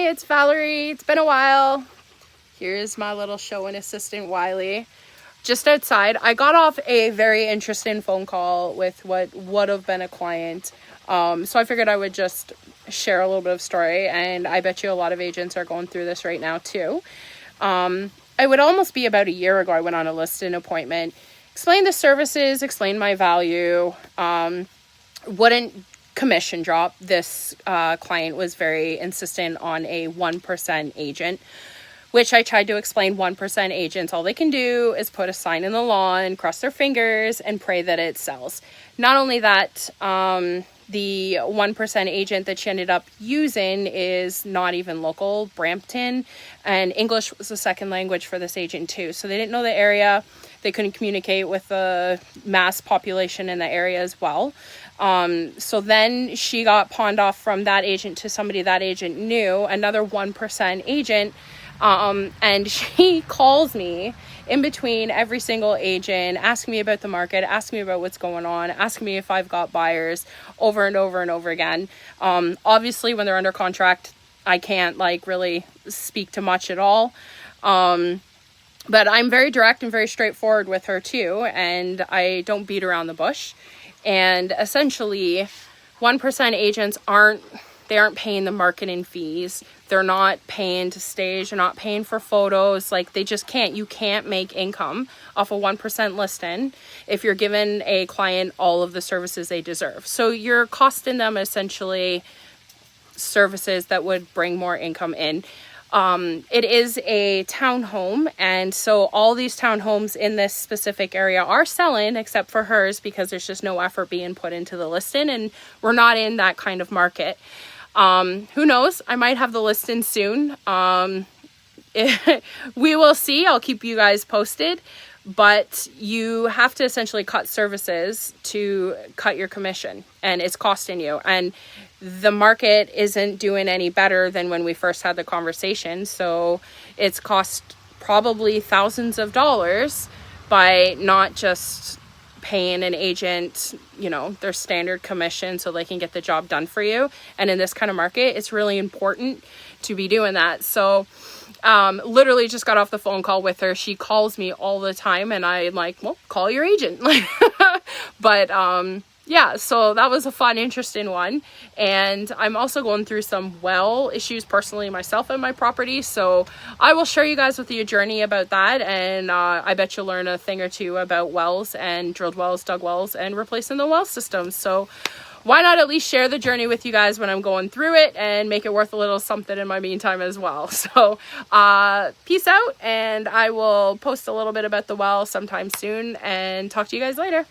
it's Valerie. It's been a while. Here's my little showing assistant, Wiley. Just outside, I got off a very interesting phone call with what would have been a client. So I figured I would just share a little bit of story, and I bet you a lot of agents are going through this right now too. It would almost be about a year ago I went on a listing appointment, explained the services, explained my value, wouldn't commission drop. This client was very insistent on a 1% agent, which I tried to explain. 1% agents, all they can do is put a sign in the lawn, cross their fingers, and pray that it sells. Not only that, the 1% agent that she ended up using is not even local, Brampton, and English was a second language for this agent too. So they didn't know the area. They couldn't communicate with the mass population in the area as well. So then she got pawned off from that agent to somebody that agent knew, another 1% agent. And she calls me in between every single agent, asking me about the market, asking me about what's going on, asking me if I've got buyers over and over and over again. Obviously when they're under contract, I can't really speak to much at all. But I'm very direct and very straightforward with her too. And I don't beat around the bush. And essentially 1% agents aren't paying the marketing fees. They're not paying to stage. They're not paying for photos. They just can't. You can't make income off a 1% listing if you're giving a client all of the services they deserve. So you're costing them essentially services that would bring more income in. It is a townhome, and so all these townhomes in this specific area are selling except for hers because there's just no effort being put into the listing, and we're not in that kind of market. Who knows? I might have the listing soon. We will see. I'll keep you guys posted, but you have to essentially cut services to cut your commission, and it's costing you. And the market isn't doing any better than when we first had the conversation. So it's cost probably thousands of dollars by not just paying an agent, their standard commission so they can get the job done for you. And in this kind of market, it's really important to be doing that. So literally just got off the phone call with her. She calls me all the time, and I'm like, well, call your agent. But yeah, so that was a fun, interesting one. And I'm also going through some well issues personally myself in my property. So I will share you guys with you a journey about that. And I bet you'll learn a thing or two about wells and drilled wells, dug wells, and replacing the well systems. So why not at least share the journey with you guys when I'm going through it and make it worth a little something in my meantime as well. So peace out, and I will post a little bit about the well sometime soon and talk to you guys later.